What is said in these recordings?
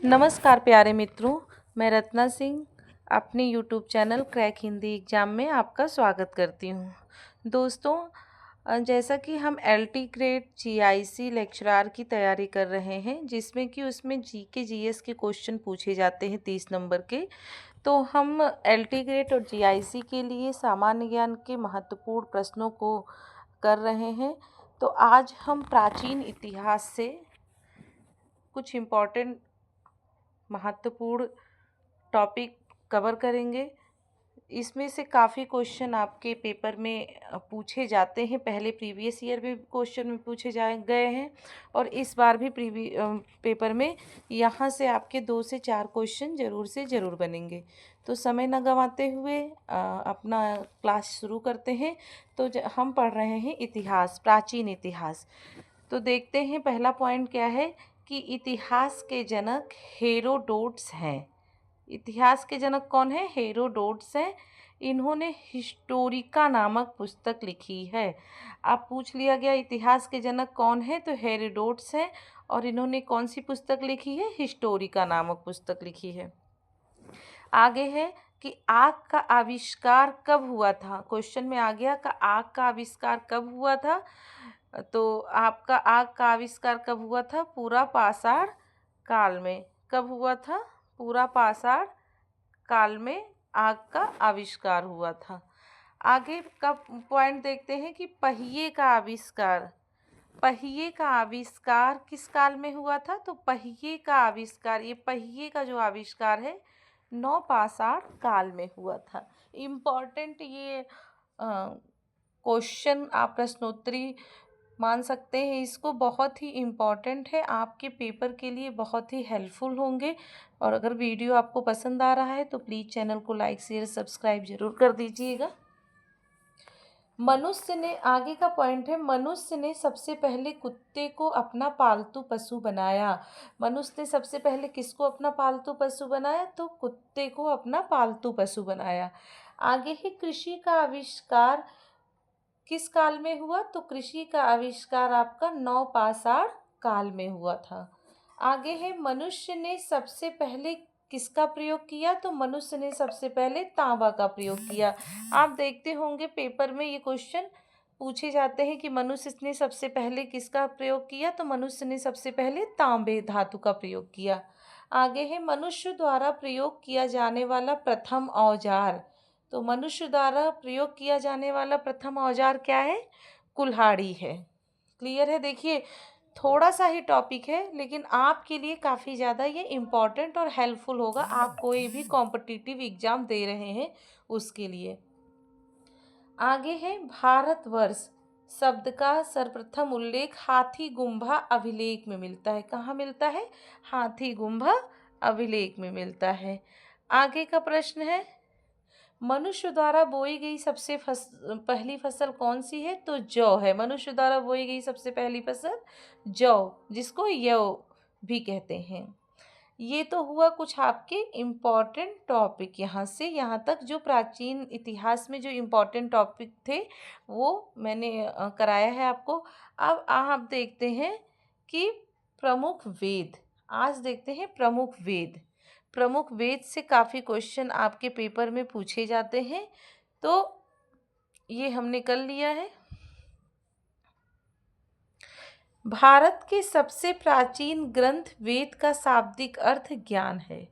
नमस्कार प्यारे मित्रों, मैं रत्ना सिंह अपने YouTube channel crack Hindi exam में आपका स्वागत करती हूँ। दोस्तों, जैसा कि हम एलटी ग्रेड जीआईसी लेक्चरार की तैयारी कर रहे हैं, जिसमें कि उसमें जीके जीएस के क्वेश्चन पूछे जाते हैं 30 नंबर के। तो हम एलटी ग्रेड और जीआईसी के लिए सामान्य ज्ञान के महत्वपूर्ण प्रश्नों को कर रहे हैं। तो आज हम प्राचीन इतिहास से कुछ इम्पोर्टेंट महत्वपूर्ण टॉपिक कवर करेंगे। इसमें से काफ़ी क्वेश्चन आपके पेपर में पूछे जाते हैं। पहले प्रीवियस ईयर भी क्वेश्चन में पूछे गए हैं और इस बार भी पेपर में यहाँ से आपके 2 से 4 क्वेश्चन ज़रूर से ज़रूर बनेंगे। तो समय न गंवाते हुए अपना क्लास शुरू करते हैं। तो हम पढ़ रहे हैं इतिहास, प्राचीन इतिहास। तो देखते हैं पहला पॉइंट क्या है कि इतिहास के जनक हेरोडोट्स हैं। इतिहास के जनक कौन है? हेरोडोट्स हैं। इन्होंने हिस्टोरिका नामक पुस्तक लिखी है। अब पूछ लिया गया इतिहास के जनक कौन है, तो हेरोडोट्स हैं और इन्होंने कौन सी पुस्तक लिखी है? हिस्टोरिका नामक पुस्तक लिखी है। आगे है कि आग का आविष्कार कब हुआ था। क्वेश्चन में आ गया कि आग का आविष्कार कब हुआ था। तो आपका आग का आविष्कार कब हुआ था? पूरा पाषाण काल में। कब हुआ था? पूरा पाषाण काल में आग का आविष्कार हुआ था। आगे का पॉइंट देखते हैं कि पहिए का आविष्कार। पहिए का आविष्कार किस काल में हुआ था? तो पहिए का आविष्कार, ये पहिए का जो आविष्कार है, नवपाषाण काल में हुआ था। इम्पॉर्टेंट ये क्वेश्चन आप प्रश्नोत्तरी मान सकते हैं इसको, बहुत ही इम्पॉर्टेंट है, आपके पेपर के लिए बहुत ही हेल्पफुल होंगे। और अगर वीडियो आपको पसंद आ रहा है तो प्लीज़ चैनल को लाइक शेयर सब्सक्राइब ज़रूर कर दीजिएगा। मनुष्य ने, आगे का पॉइंट है, मनुष्य ने सबसे पहले कुत्ते को अपना पालतू पशु बनाया। मनुष्य ने सबसे पहले किसको अपना पालतू पशु बनाया? तो कुत्ते को अपना पालतू पशु बनाया। आगे है कृषि का आविष्कार किस काल में हुआ? तो कृषि का आविष्कार आपका नवपाषाण काल में हुआ था। आगे है मनुष्य ने सबसे पहले किसका प्रयोग किया? तो मनुष्य ने सबसे पहले तांबा का प्रयोग किया। आप देखते होंगे पेपर में ये क्वेश्चन पूछे जाते हैं कि मनुष्य ने सबसे पहले किसका प्रयोग किया? तो मनुष्य ने सबसे पहले तांबे धातु का प्रयोग किया। आगे है मनुष्य द्वारा प्रयोग किया जाने वाला प्रथम औजार। तो मनुष्य द्वारा प्रयोग किया जाने वाला प्रथम औजार क्या है? कुल्हाड़ी है। क्लियर है? देखिए, थोड़ा सा ही टॉपिक है लेकिन आपके लिए काफ़ी ज़्यादा ये इम्पॉर्टेंट और हेल्पफुल होगा। आप कोई भी कॉम्पिटिटिव एग्जाम दे रहे हैं उसके लिए। आगे है भारतवर्ष शब्द का सर्वप्रथम उल्लेख हाथी गुम्बा अभिलेख में मिलता है। कहाँ मिलता है? हाथी गुम्बा अभिलेख में मिलता है। आगे का प्रश्न है मनुष्य द्वारा बोई गई सबसे पहली फसल कौन सी है? तो जौ है। मनुष्य द्वारा बोई गई सबसे पहली फसल जौ, जिसको यौ भी कहते हैं। ये तो हुआ कुछ आपके इम्पॉर्टेंट टॉपिक। यहाँ से यहाँ तक जो प्राचीन इतिहास में जो इम्पॉर्टेंट टॉपिक थे वो मैंने कराया है आपको। अब आप देखते हैं कि प्रमुख वेद। आज देखते हैं प्रमुख वेद। प्रमुख वेद से काफ़ी क्वेश्चन आपके पेपर में पूछे जाते हैं, तो ये हमने कर लिया है। भारत के सबसे प्राचीन ग्रंथ वेद का शाब्दिक अर्थ ज्ञान है।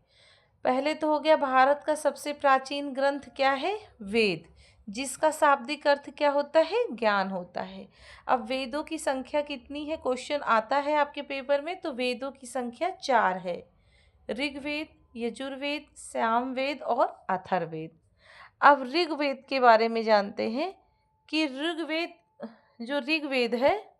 पहले तो हो गया भारत का सबसे प्राचीन ग्रंथ क्या है? वेद, जिसका शाब्दिक अर्थ क्या होता है? ज्ञान होता है। अब वेदों की संख्या कितनी है? क्वेश्चन आता है आपके पेपर में, तो वेदों की संख्या 4 है। ऋग्वेद, यजुर्वेद, सामवेद और अथर्ववेद। अब ऋग्वेद के बारे में जानते हैं कि ऋग्वेद है,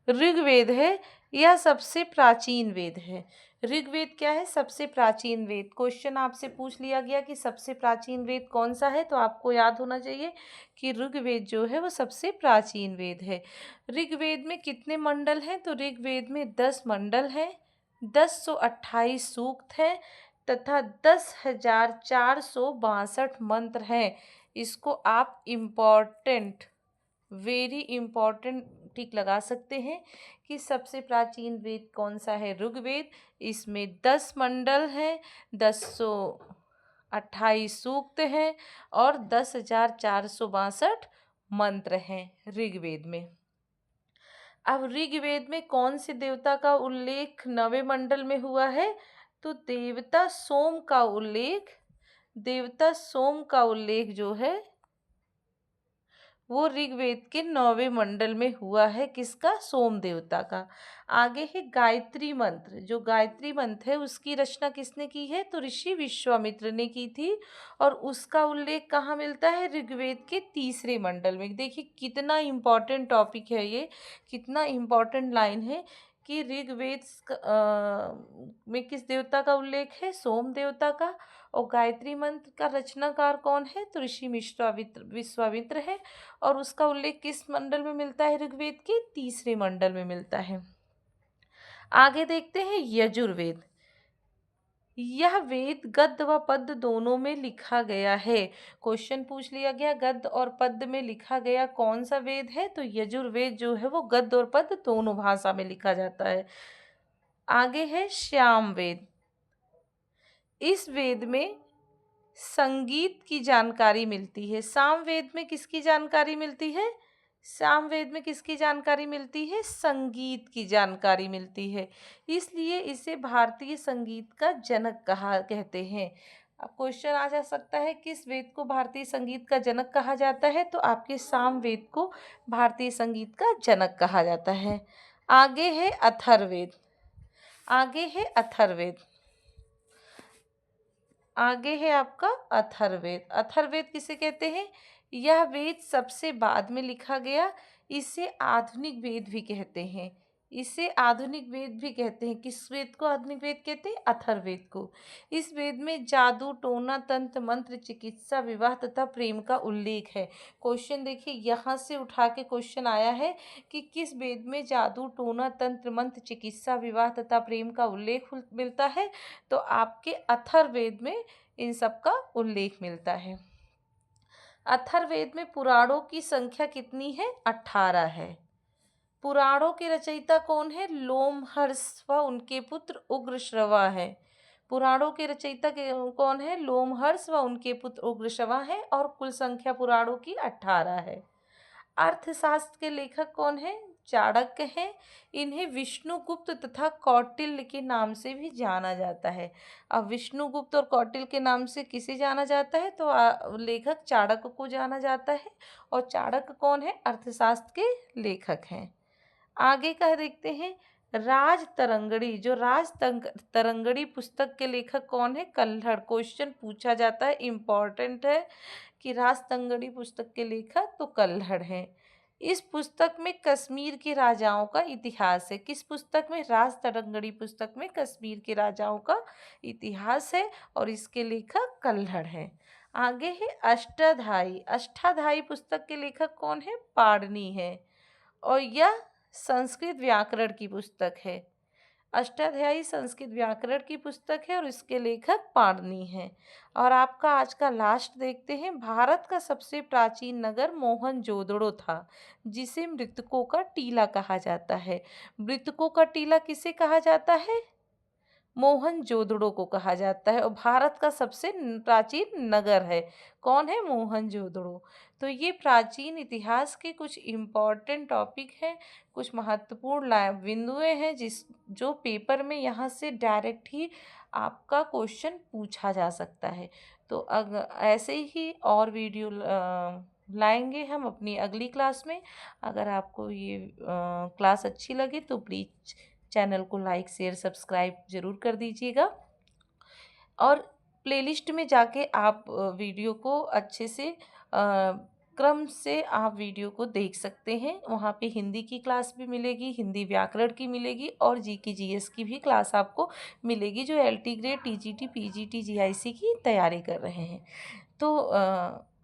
ऋग्वेद है, यह सबसे प्राचीन वेद है। ऋग्वेद क्या है? सबसे प्राचीन वेद। क्वेश्चन आपसे पूछ लिया गया कि सबसे प्राचीन वेद कौन सा है, तो आपको याद होना चाहिए कि ऋग्वेद जो है वो सबसे प्राचीन वेद है। ऋग्वेद में कितने मंडल हैं? तो ऋग्वेद में 10 मंडल हैं, 1028 सूक्त हैं तथा 10,462 मंत्र हैं। इसको आप इम्पॉर्टेंट, वेरी इम्पॉर्टेंट टिक लगा सकते हैं कि सबसे प्राचीन वेद कौन सा है? ऋग्वेद। इसमें 10 मंडल हैं, 1028 सूक्त हैं और 10,462 मंत्र हैं ऋग्वेद में। अब ऋग्वेद में कौन से देवता का उल्लेख 9वें मंडल में हुआ है? तो देवता सोम का उल्लेख जो है वो ऋग्वेद के 9वें मंडल में हुआ है। किसका? सोम देवता का। आगे है गायत्री मंत्र। जो गायत्री मंत्र है उसकी रचना किसने की है? तो ऋषि विश्वामित्र ने की थी और उसका उल्लेख कहाँ मिलता है? ऋग्वेद के 3रे मंडल में। देखिए कितना इम्पोर्टेंट टॉपिक है ये, कितना इम्पोर्टेंट लाइन है कि ऋग्वेद में किस देवता का उल्लेख है? सोम देवता का। और गायत्री मंत्र का रचनाकार कौन है? तो ऋषि विश्वामित्र है और उसका उल्लेख किस मंडल में मिलता है? ऋग्वेद के 3रे मंडल में मिलता है। आगे देखते हैं यजुर्वेद। यह वेद गद्य व पद्य दोनों में लिखा गया है। क्वेश्चन पूछ लिया गया गद्य और पद्य में लिखा गया कौन सा वेद है? तो यजुर्वेद जो है वो गद्य और पद्य दोनों भाषा में लिखा जाता है। आगे है सामवेद। इस वेद में संगीत की जानकारी मिलती है। सामवेद में किसकी जानकारी मिलती है? सामवेद में किसकी जानकारी मिलती है? संगीत की जानकारी मिलती है, इसलिए इसे भारतीय संगीत का जनक कहते हैं। अब क्वेश्चन आ जा सकता है किस वेद को भारतीय संगीत का जनक कहा जाता है? तो आपके सामवेद को भारतीय संगीत का जनक कहा जाता है। आगे है अथर्ववेद। आगे है आपका अथर्ववेद। अथर्ववेद किसे कहते हैं? यह वेद सबसे बाद में लिखा गया। इसे आधुनिक वेद भी कहते हैं। किस वेद को आधुनिक वेद कहते हैं? अथर्ववेद को। इस वेद में जादू, टोना, तंत्र, मंत्र, चिकित्सा, विवाह तथा प्रेम का उल्लेख है। क्वेश्चन देखिए यहाँ से उठा के क्वेश्चन आया है कि किस वेद में जादू, टोना, तंत्र, मंत्र, चिकित्सा, विवाह तथा प्रेम का उल्लेख मिलता है? तो आपके अथर्ववेद में इन सब का उल्लेख मिलता है। अथर्ववेद में पुराणों की संख्या कितनी है? 18 है। पुराणों के रचयिता कौन है? लोमहर्ष व उनके पुत्र उग्रश्रवा है। पुराणों के रचयिता कौन है? लोमहर्ष व उनके पुत्र उग्रश्रवा है और कुल संख्या पुराणों की 18 है। अर्थशास्त्र के लेखक कौन है? चाणक्य हैं। इन्हें विष्णुगुप्त तथा कौटिल्य के नाम से भी जाना जाता है। अब विष्णुगुप्त और कौटिल्य के नाम से किसे जाना जाता है? तो लेखक चाणक्य को जाना जाता है। और चाणक्य कौन है? अर्थशास्त्र के लेखक हैं। आगे का देखते हैं राजतरंगिणी। जो राजतरंगिणी पुस्तक के लेखक कौन है? कल्हड़। क्वेश्चन पूछा जाता है, इम्पॉर्टेंट है कि राजतरंगिणी पुस्तक के लेखक तो कल्हड़ हैं। इस पुस्तक में कश्मीर के राजाओं का इतिहास है। किस पुस्तक में? राजतरंगिणी पुस्तक में कश्मीर के राजाओं का इतिहास है और इसके लेखक कल्हड़ हैं। आगे है अष्टाध्यायी। अष्टाध्यायी पुस्तक के लेखक कौन है? पाणिनि है और यह संस्कृत व्याकरण की पुस्तक है। अष्टाध्यायी संस्कृत व्याकरण की पुस्तक है और इसके लेखक पाणिनि हैं। और आपका आज का लास्ट देखते हैं। भारत का सबसे प्राचीन नगर मोहनजोदड़ो था, जिसे मृतकों का टीला कहा जाता है। मृतकों का टीला किसे कहा जाता है? मोहनजोदड़ो को कहा जाता है। और भारत का सबसे प्राचीन नगर है कौन है? मोहनजोदड़ो। तो ये प्राचीन इतिहास के कुछ इम्पॉर्टेंट टॉपिक हैं, कुछ महत्वपूर्ण बिंदुएं हैं जो पेपर में यहाँ से डायरेक्ट ही आपका क्वेश्चन पूछा जा सकता है। तो ऐसे ही और वीडियो लाएंगे हम अपनी अगली क्लास में। अगर आपको ये क्लास अच्छी लगे तो प्लीज़ चैनल को लाइक, शेयर, सब्सक्राइब ज़रूर कर दीजिएगा। और प्लेलिस्ट में जाके आप वीडियो को अच्छे से क्रम से आप वीडियो को देख सकते हैं। वहाँ पे हिंदी की क्लास भी मिलेगी, हिंदी व्याकरण की मिलेगी और जीके जीएस की भी क्लास आपको मिलेगी, जो LT grade, TGT, PGT, GIC की तैयारी कर रहे हैं। तो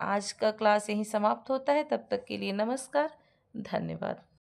आज का क्लास यहीं समाप्त होता है। तब तक के लिए नमस्कार, धन्यवाद।